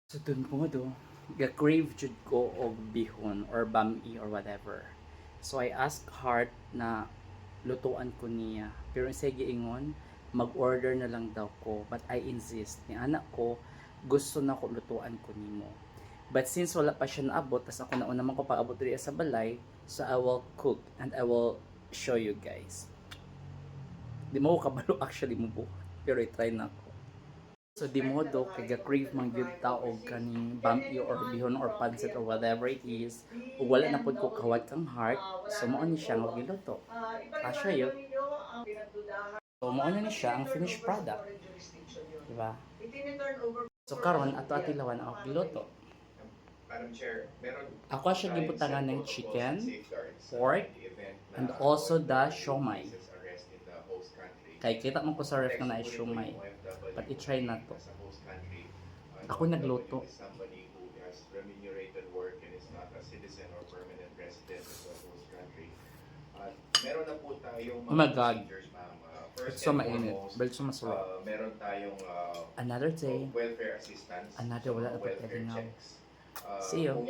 So dun po do, ga-crave jud ko og bihon or bami or whatever. So I asked Heart na lutuan ko niya. Pero siya giingon, mag-order na lang daw ko. But I insist. Ni anak ko, gusto na ko lutuan ko nimo. But since wala pa siya naabot, tas ako nauna man ko paabot diri sa balay, so I will cook and I will show you guys. Di mo ko kabalo actually mo po. Pero i-try na ko. So di modo kay ga-crave man gyud ta og kaning bami or bihon or pancit or whatever it is. Ug wala na pud ko kawat kang Heart. So mao ni siya nga giluto. Asya yo. So mao na ni siya ang finished product. Diba? So karon ato atilawan ang giluto. Madam Chair, meron Ako siya gibutangan ng chicken, pork, and also the siomai. Kay kita mo ko sa ref na siomai. But i-try na to. Ako nagluto. Somebody who has remunerated work and is not a citizen or permanent resident of the host country. Meron na po tayong Oh my God. procedures, ma'am. It's so mainit. But so masarap. Meron tayong Another day. welfare assistance. Another wala na welfare pagkalingaw. checks. See you. Kung